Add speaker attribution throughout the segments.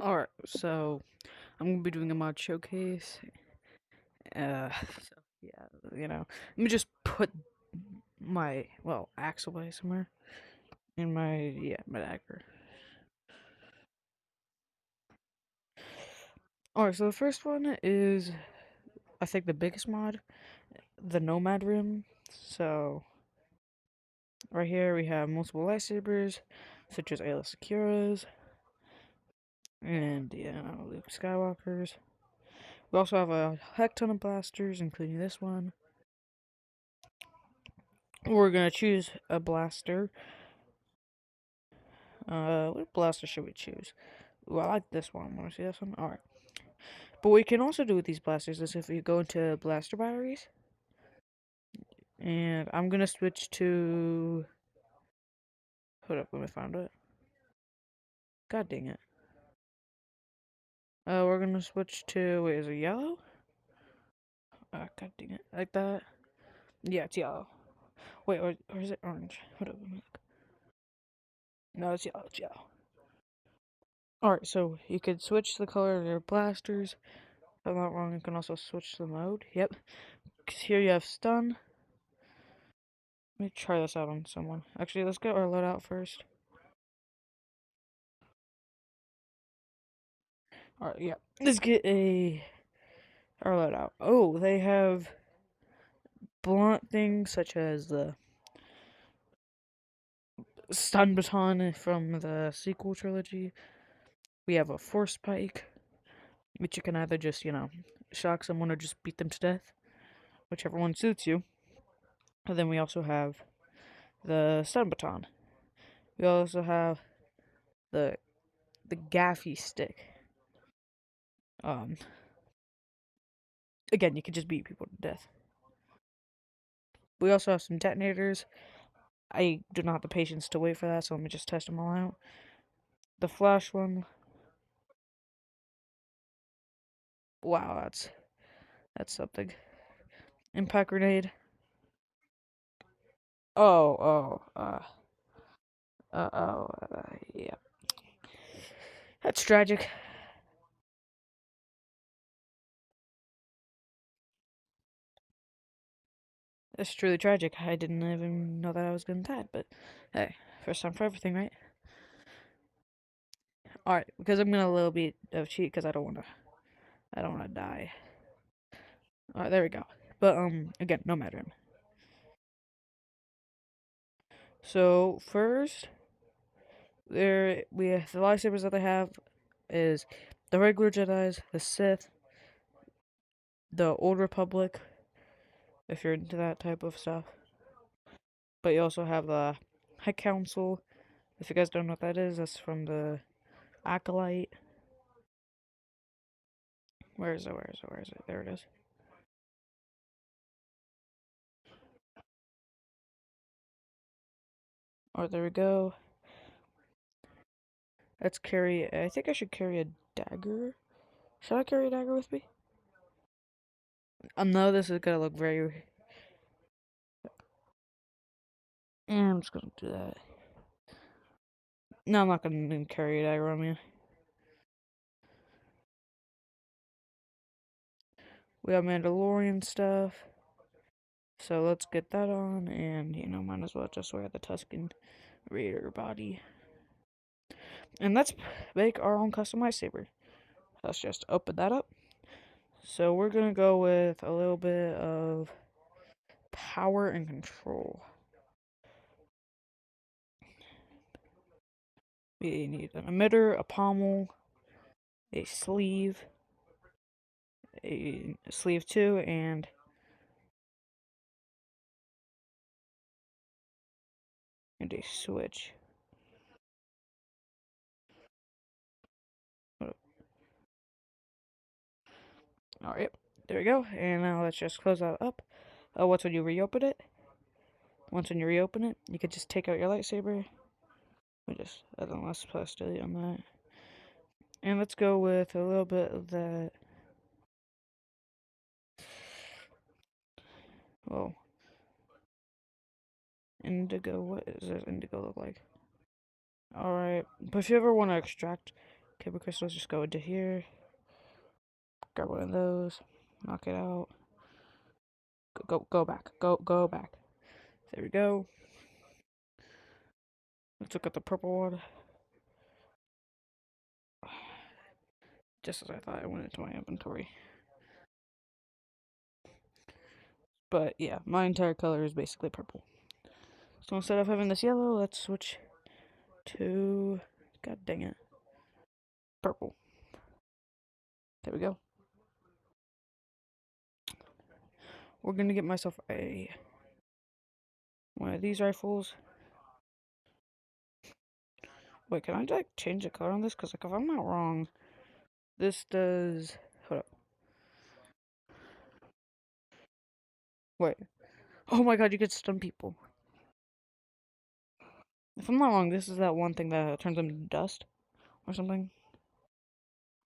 Speaker 1: Alright, so I'm gonna be doing a mod showcase. So yeah, let me just put my axe away somewhere in my dagger. Alright, so the first one is I think the biggest mod, the Nomad Room. So right here we have multiple lightsabers, such as Ayla Secura's and Luke Skywalker's. We also have a heck ton of blasters, including this one. We're gonna choose a blaster. What blaster should we choose? Ooh, I like this one. Wanna see this one? Alright. But what you can also do with these blasters is if you go into blaster batteries, and I'm gonna switch to. Hold up, let me find it. God dang it. We're gonna switch to. Wait, is it yellow? God dang it. Like that? Yeah, it's yellow. Wait, or is it orange? Hold up, let me look. No, it's yellow, it's yellow. Alright, so you could switch the color of your blasters. If I'm not wrong, you can also switch the mode. Yep. Because here you have stun. Let me try this out on someone. Actually, let's get our loadout first. Alright, yeah. Let's get our loadout. Oh, they have blunt things such as the stun baton from the sequel trilogy. We have a force spike, which you can either just, shock someone or just beat them to death, whichever one suits you. And then we also have the stun baton. We also have the gaffy stick. Um, Again, you can just beat people to death. We also have some detonators. I do not have the patience to wait for that, so let me just test them all out. The flash one. Wow, that's something. Impact grenade. Oh, yeah. That's tragic. That's truly tragic. I didn't even know that I was gonna die, but hey, first time for everything, right? Alright, because I'm gonna a little bit of cheat because I don't wanna die. Alright, there we go. But again, no matter. So first, there we have the lightsabers that they have is the regular Jedi's, the Sith, the Old Republic, if you're into that type of stuff. But you also have the High Council. If you guys don't know what that is, that's from the Acolyte. Where is it? Where is it? Where is it? There it is. Oh, there we go. Let's carry. I think I should carry a dagger. Should I carry a dagger with me? I know this is gonna look very. Yeah, I'm just gonna do that. No, I'm not gonna carry a dagger on me. We have Mandalorian stuff. So let's get that on, and might as well just wear the Tusken Raider body. And let's make our own custom lightsaber. Let's just open that up. So we're gonna go with a little bit of power and control. We need an emitter, a pommel, a sleeve 2, and a switch. Alright, there we go. And now let's just close that up. Once when you reopen it, you can just take out your lightsaber. We just add the last plastilli on that. And let's go with a little bit of that. Well, indigo. What does indigo look like? Alright, but if you ever want to extract Kyber crystals, just go into here. Grab one of those. Knock it out. Go back. Go back. There we go. Let's look at the purple one. Just as I thought, I went into my inventory. But yeah, my entire color is basically purple. So instead of having this yellow, let's switch to, god dang it, purple. There we go. We're gonna get myself one of these rifles. Wait, can I like change the color on this? Cause like if I'm not wrong, this does. Hold up. Wait. Oh my god, you could stun people. If I'm not wrong, this is that one thing that turns them to dust or something.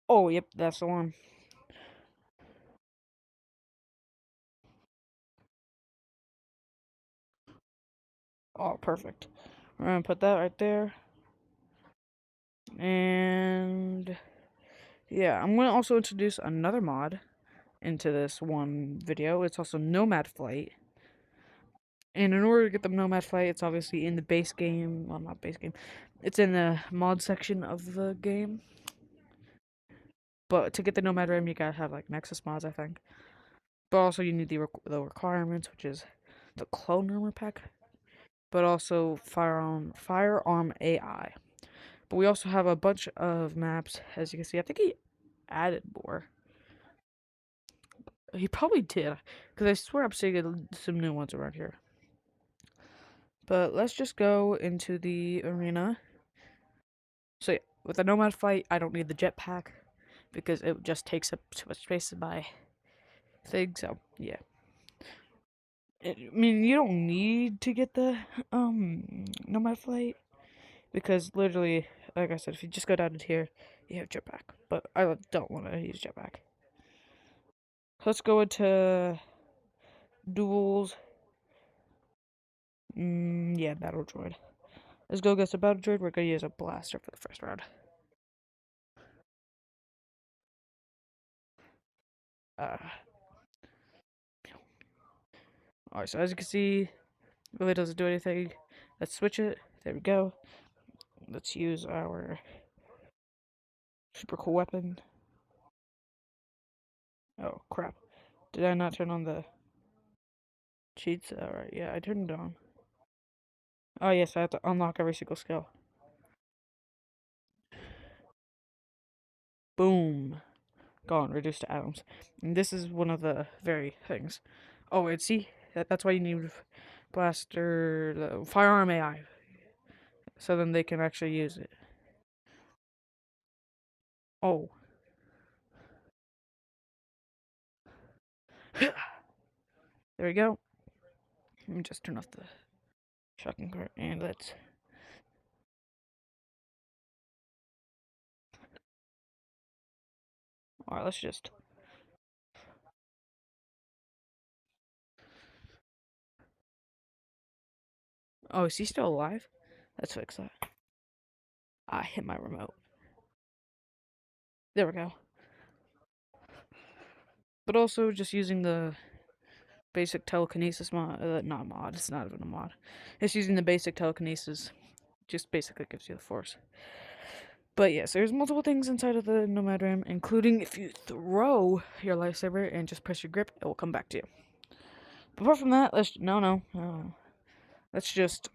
Speaker 1: Oh, yep, that's the one. Oh, perfect. We're gonna put that right there. And yeah, I'm gonna also introduce another mod into this one video. It's also Nomad Flight. And in order to get the Nomad Flight, it's obviously in the base game. Well, not base game. It's in the mod section of the game. But to get the Nomad Rim, you gotta have like Nexus mods, I think. But also you need the requirements, which is the clone armor pack, but also firearm AI. But we also have a bunch of maps, as you can see. I think he added more. He probably did, because I swear I'm seeing some new ones around here. But let's just go into the arena. So yeah, with the Nomad Flight, I don't need the jetpack, because it just takes up too much space in my thing, so yeah. I mean, you don't need to get the Nomad Flight, because literally, like I said, if you just go down to here, you have jetpack. But I don't want to use jetpack. Let's go into duels. Yeah, battle droid. Let's go against a battle droid. We're gonna use a blaster for the first round. Alright, so as you can see, it really doesn't do anything. Let's switch it. There we go. Let's use our super cool weapon. Oh, crap. Did I not turn on the cheats? Alright, yeah, I turned it on. Oh, yes, I have to unlock every single skill. Boom. Gone, reduced to atoms. And this is one of the very things. Oh, and see? That's why you need blaster, the firearm AI. So then they can actually use it. Oh. There we go. Let me just turn off the shotgun cart and let's. Alright, let's just. Oh, is he still alive? Let's fix that. I hit my remote. There we go. But also just using the basic telekinesis mod. Not mod, it's not even a mod. It's using the basic telekinesis. Just basically gives you the force. But yes, there's multiple things inside of the Nomad Ram, including if you throw your lightsaber and just press your grip, it will come back to you. But apart from that, no. Let's just.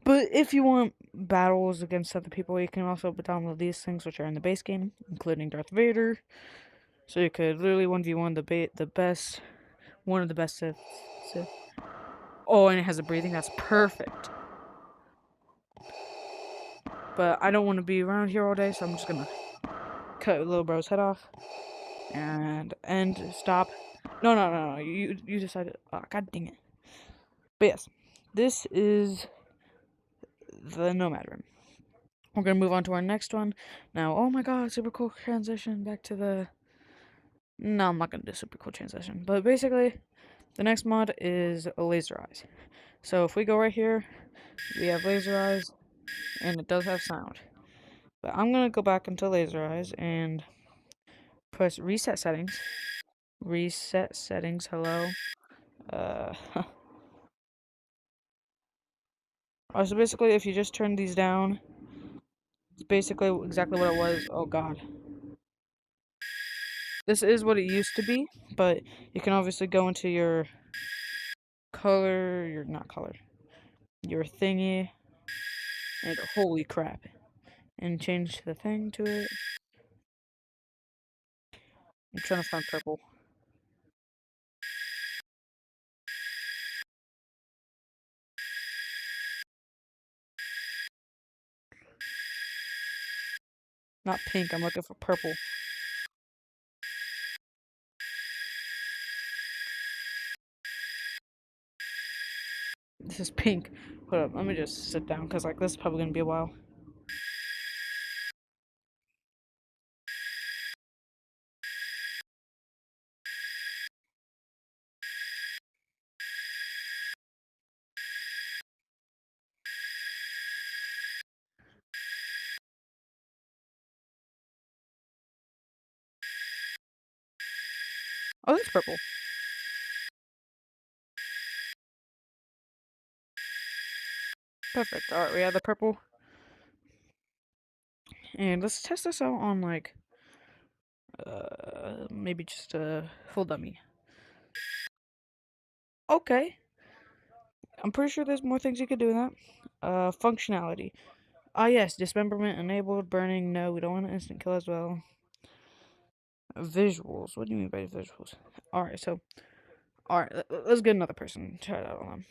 Speaker 1: But if you want battles against other people, you can also download these things, which are in the base game, including Darth Vader. So you could literally 1v1 the best, one of the best Sith. Oh, and it has a breathing. That's perfect. But I don't want to be around here all day, so I'm just gonna cut little bro's head off and stop. No. You decided. Oh, god dang it. But yes, this is the Nomad Room. We're gonna move on to our next one now. Oh my god, super cool transition back to the. No, I'm not gonna do super cool transition. But basically, the next mod is Laser Eyes. So if we go right here, We have laser eyes, and it does have sound. But I'm gonna go back into laser eyes and press reset settings. Reset settings, hello. Uh, so basically, if you just turn these down, it's basically exactly what it was. Oh god. This is what it used to be, but you can obviously go into your color, not color, your thingy, and holy crap, and change the thing to it. I'm trying to find purple. Not pink, I'm looking for purple. This is pink. Hold up, let me just sit down, because like this is probably gonna be a while. Oh, that's purple. Perfect. Alright, we have the purple. And let's test this out on like maybe just a full dummy. Okay. I'm pretty sure there's more things you could do in that. Functionality. Ah yes, dismemberment enabled, burning, no, we don't want an instant kill as well. Visuals. What do you mean by visuals? Alright, so alright, let's get another person. Try it out on them.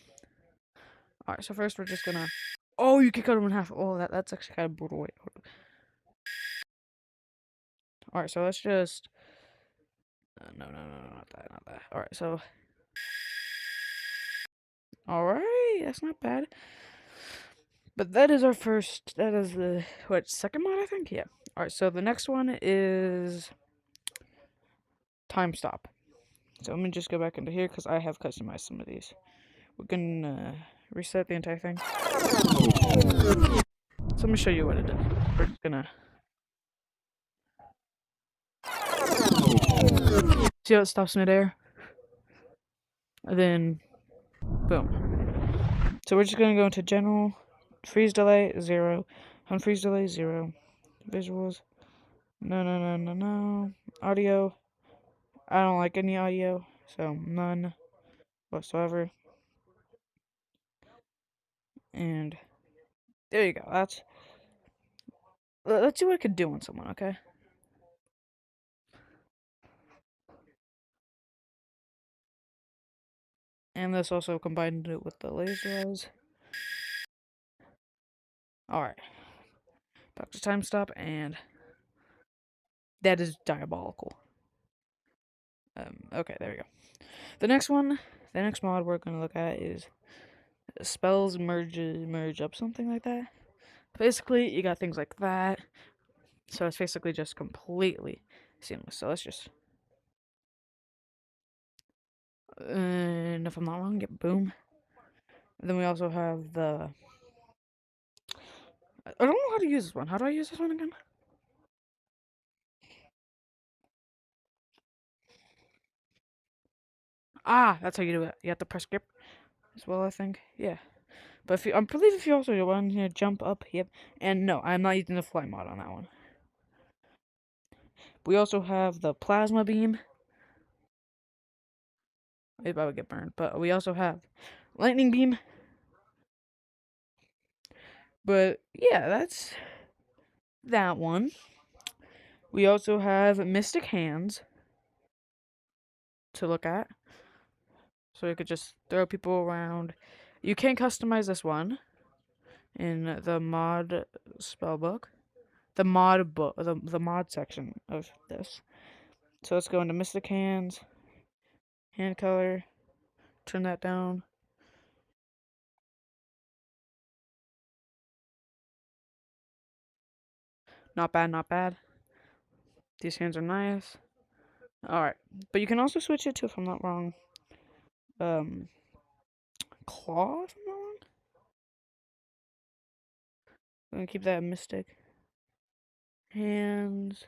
Speaker 1: Alright, so first we're just gonna. Oh, you can cut them in half. Oh, that's actually kind of brutal. Wait. Alright, so let's just. No, not that, not that. Alright, so. Alright, that's not bad. But that is our first. That is the. What, second mod, I think? Yeah. Alright, so the next one is. Time stop. So let me just go back into here because I have customized some of these. We're gonna reset the entire thing. So let me show you what it did. We're just gonna. See how it stops midair? And then. Boom. So we're just gonna go into general. Freeze delay, 0. Unfreeze delay, 0. Visuals. No. Audio. I don't like any audio, so none whatsoever. And there you go. Let's see what I could do on someone, okay? And this also combined it with the laser eyes. Alright. Back to time stop, and that is diabolical. Okay, there we go. The next mod we're gonna look at is spells merge up, something like that. Basically, you got things like that. So it's basically just completely seamless. So let's just. And if I'm not wrong, get boom. And then we also have the. I don't know how to use this one. How do I use this one again? Ah, that's how you do it. You have to press skip as well, I think. Yeah. But if you, I believe if you also want to jump up, yep. And no, I'm not using the fly mod on that one. We also have the plasma beam. Maybe I would get burned. But we also have lightning beam. But yeah, that's that one. We also have mystic hands to look at. So you could just throw people around. You can customize this one in the mod spellbook. The mod book, the mod section of this. So let's go into Mystic Hands, hand color, turn that down. Not bad, not bad. These hands are nice. Alright. But you can also switch it to, if I'm not wrong, claw, if I'm not wrong. We're gonna keep that Mystic. Hands.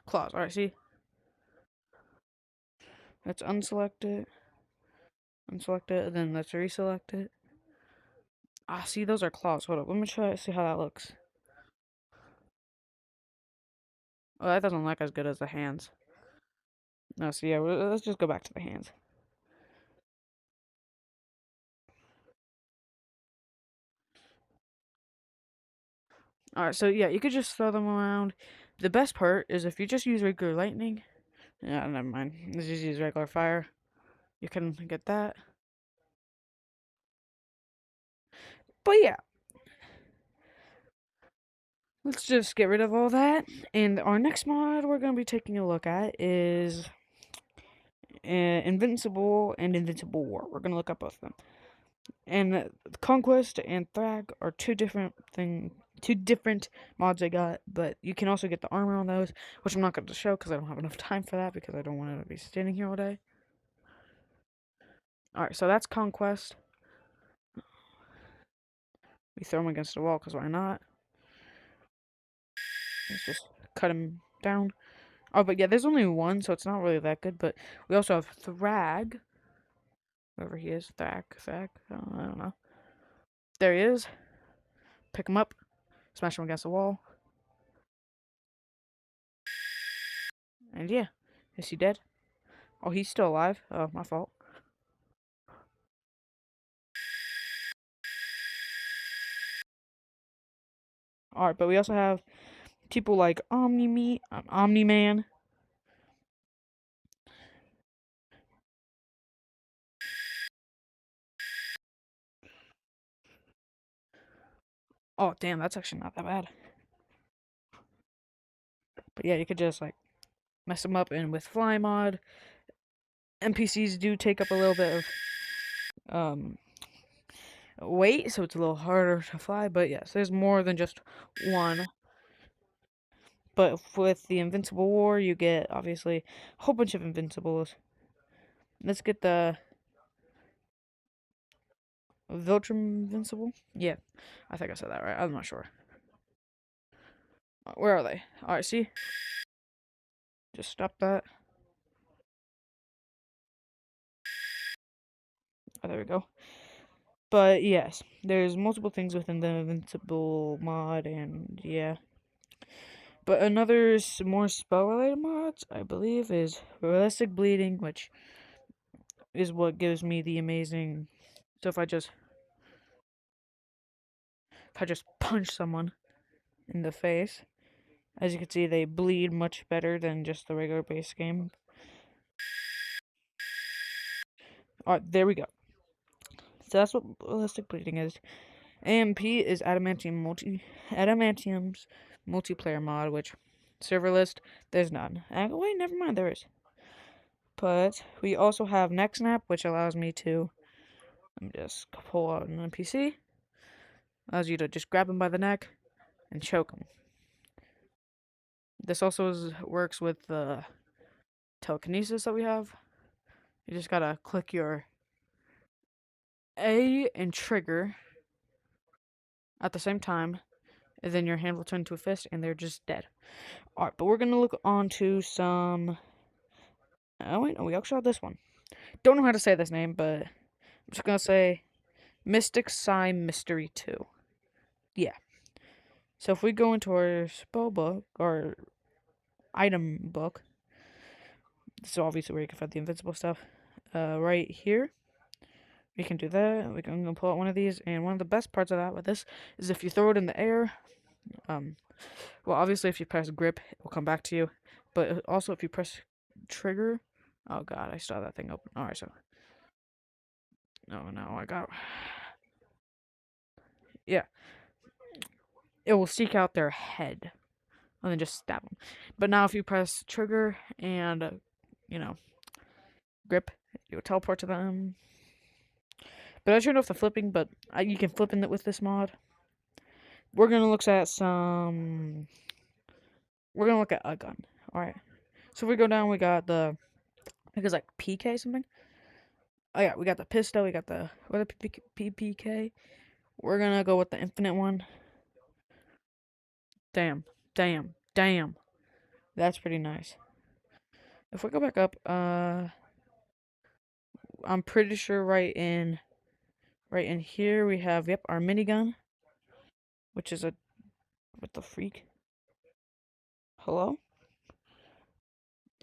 Speaker 1: Claws. Alright, see? Let's unselect it. Unselect it, and then let's reselect it. Ah, see, those are claws. Hold up. Let me try to see how that looks. Oh, that doesn't look as good as the hands. No, so yeah, let's just go back to the hands. Alright, so yeah, you could just throw them around. The best part is if you just use regular lightning. Yeah, never mind. Let's just use regular fire. You can get that. But yeah, let's just get rid of all that. And our next mod we're going to be taking a look at is Invincible and Invincible War. We're going to look up both of them. And Conquest and Thrag are two different mods I got, but you can also get the armor on those, which I'm not going to show because I don't have enough time for that because I don't want to be standing here all day. Alright, so that's Conquest. We throw him against the wall because why not? Let's just cut him down. Oh, but yeah, there's only one, so it's not really that good. But we also have Thrag. Whoever he is. Thrag. I don't know. There he is. Pick him up. Smash him against the wall. And yeah. Is he dead? Oh, he's still alive. Oh, my fault. Alright, but we also have people like Omni-Man. Oh, damn, that's actually not that bad. But yeah, you could just, like, mess them up. And with Fly Mod, NPCs do take up a little bit of, weight, so it's a little harder to fly. But yes, there's more than just one. But with the Invincible War, you get, obviously, a whole bunch of Invincibles. Let's get the Viltrum Invincible. Yeah, I think I said that right. I'm not sure. Where are they? Alright, see? Just stop that. Oh, there we go. But yes, there's multiple things within the Invincible mod, and yeah. But another more spell-related mods, I believe, is Realistic Bleeding, which is what gives me the amazing. So if I just punch someone in the face, as you can see, they bleed much better than just the regular base game. Alright, there we go. So that's what Realistic Bleeding is. AMP is Adamantium's multiplayer mod, which server list, there's none. Wait, never mind, there is. But we also have Neck Snap, which allows me to, let me just pull out an NPC, allows you to just grab him by the neck and choke him. This also works with the telekinesis that we have. You just gotta click your A and trigger at the same time, and then your hand will turn into a fist, and they're just dead. Alright, but we're gonna look on to some. Oh, wait, no, we actually have this one. Don't know how to say this name, but I'm just gonna say Mystic Psy Mystery 2. Yeah. So if we go into our spell book, or item book, this is obviously where you can find the invincible stuff. Right here, we can do that. I'm gonna pull out one of these, and one of the best parts of that with this is if you throw it in the air. Well, obviously if you press grip, it will come back to you. But also if you press trigger. Oh god, I saw that thing open. Alright, so. No, I got. Yeah. It will seek out their head. And then just stab them. But now if you press trigger and, grip, you will teleport to them. But I turned off the flipping, but you can flip in it with this mod. We're going to look at some. We're going to look at a gun. Alright. So if we go down, we got the. I think it's like PK something. Oh yeah, we got the pistol, we got the PPK. We're gonna go with the infinite one. Damn. Damn. Damn. That's pretty nice. If we go back up, I'm pretty sure right in here we have, yep, our minigun, which is a, what the freak? Hello?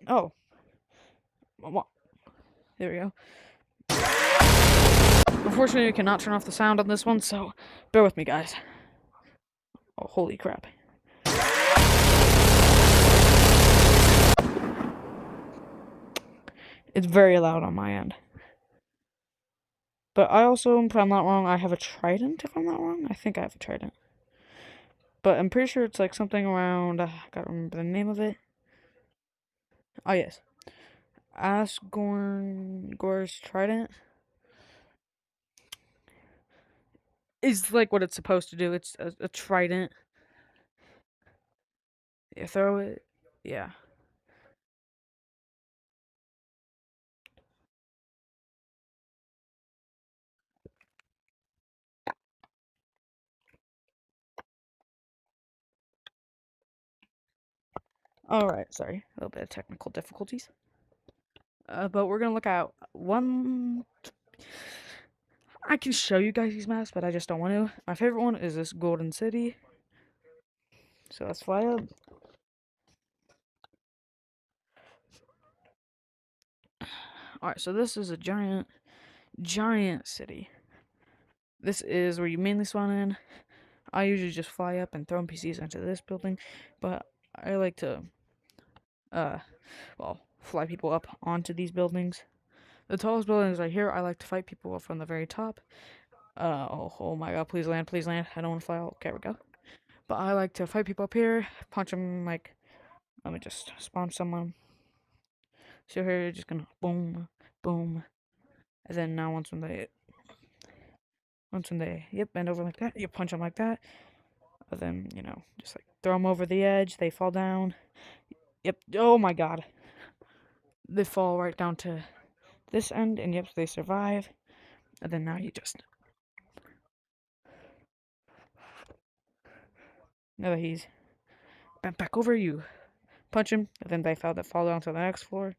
Speaker 1: Oh, there we go. Unfortunately, I cannot turn off the sound on this one, so bear with me, guys. Oh, holy crap. It's very loud on my end. But I also, if I'm not wrong, I have a trident, if I'm not wrong. I think I have a trident. But I'm pretty sure it's like something around, I gotta remember the name of it. Oh, yes. Asgorn's trident is like what it's supposed to do. It's a trident. You throw it. Yeah. Alright, sorry. A little bit of technical difficulties. But we're gonna look at one. I can show you guys these maps, but I just don't want to. My favorite one is this Golden City. So let's fly up. Alright, so this is a giant city. This is where you mainly spawn in. I usually just fly up and throw NPCs into this building, but I like to, well, fly people up onto these buildings. The tallest buildings right here, I like to fight people from the very top. Oh my god, please land, please land. I don't want to fly out. Okay, we go. But I like to fight people up here, punch them like, let me just spawn someone. So here, you're just gonna boom, boom. And then now once when they, yep, bend over like that, you punch them like that. And then, just like throw them over the edge, they fall down. Yep, oh my god. They fall right down to this end, and yep, they survive. And then now you just, now that he's bent back over, you punch him, and then they fall down to the next floor.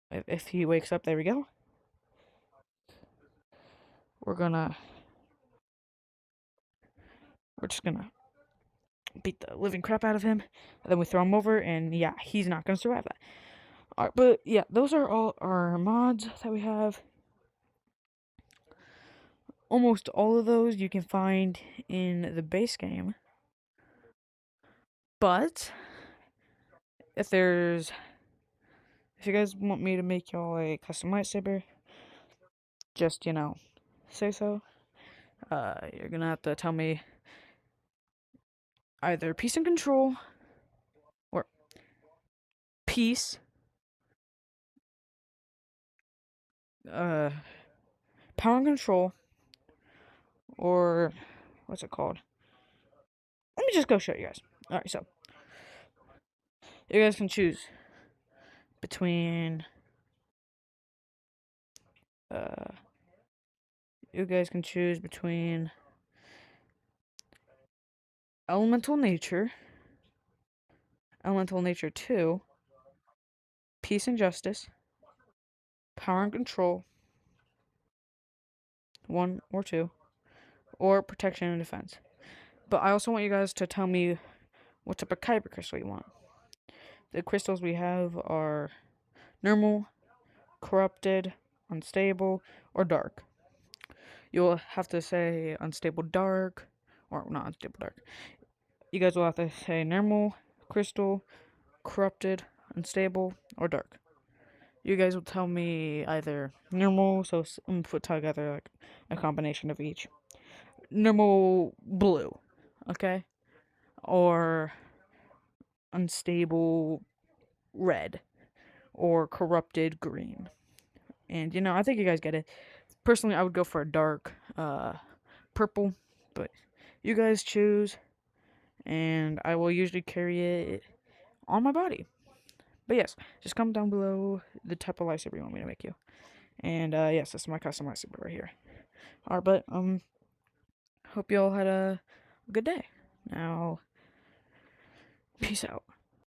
Speaker 1: If he wakes up, there we go. We're just gonna beat the living crap out of him, and then we throw him over, and yeah, he's not gonna survive that. Alright, but yeah, those are all our mods that we have. Almost all of those you can find in the base game. But if you guys want me to make y'all a custom lightsaber, just, say so. You're gonna have to tell me either peace and control or peace, power and control, or what's it called? Let me just go show you guys. Alright, so you guys can choose between you guys can choose between Elemental Nature 2, Peace and Justice, Power and Control 1 or 2, or Protection and Defense. But I also want you guys to tell me what type of kyber crystal you want. The crystals we have are normal, corrupted, unstable, or dark. You'll have to say unstable dark, or not unstable dark. You guys will have to say normal, crystal, corrupted, unstable, or dark. You guys will tell me either normal, so put together like a combination of each. Normal blue, okay? Or unstable red, or corrupted green. And I think you guys get it. Personally, I would go for a dark purple, but you guys choose, and I will usually carry it on my body. But yes, just comment down below the type of lightsaber you want me to make you. And yes, this is my custom lightsaber right here. Alright, but hope you all had a good day. Now, peace out.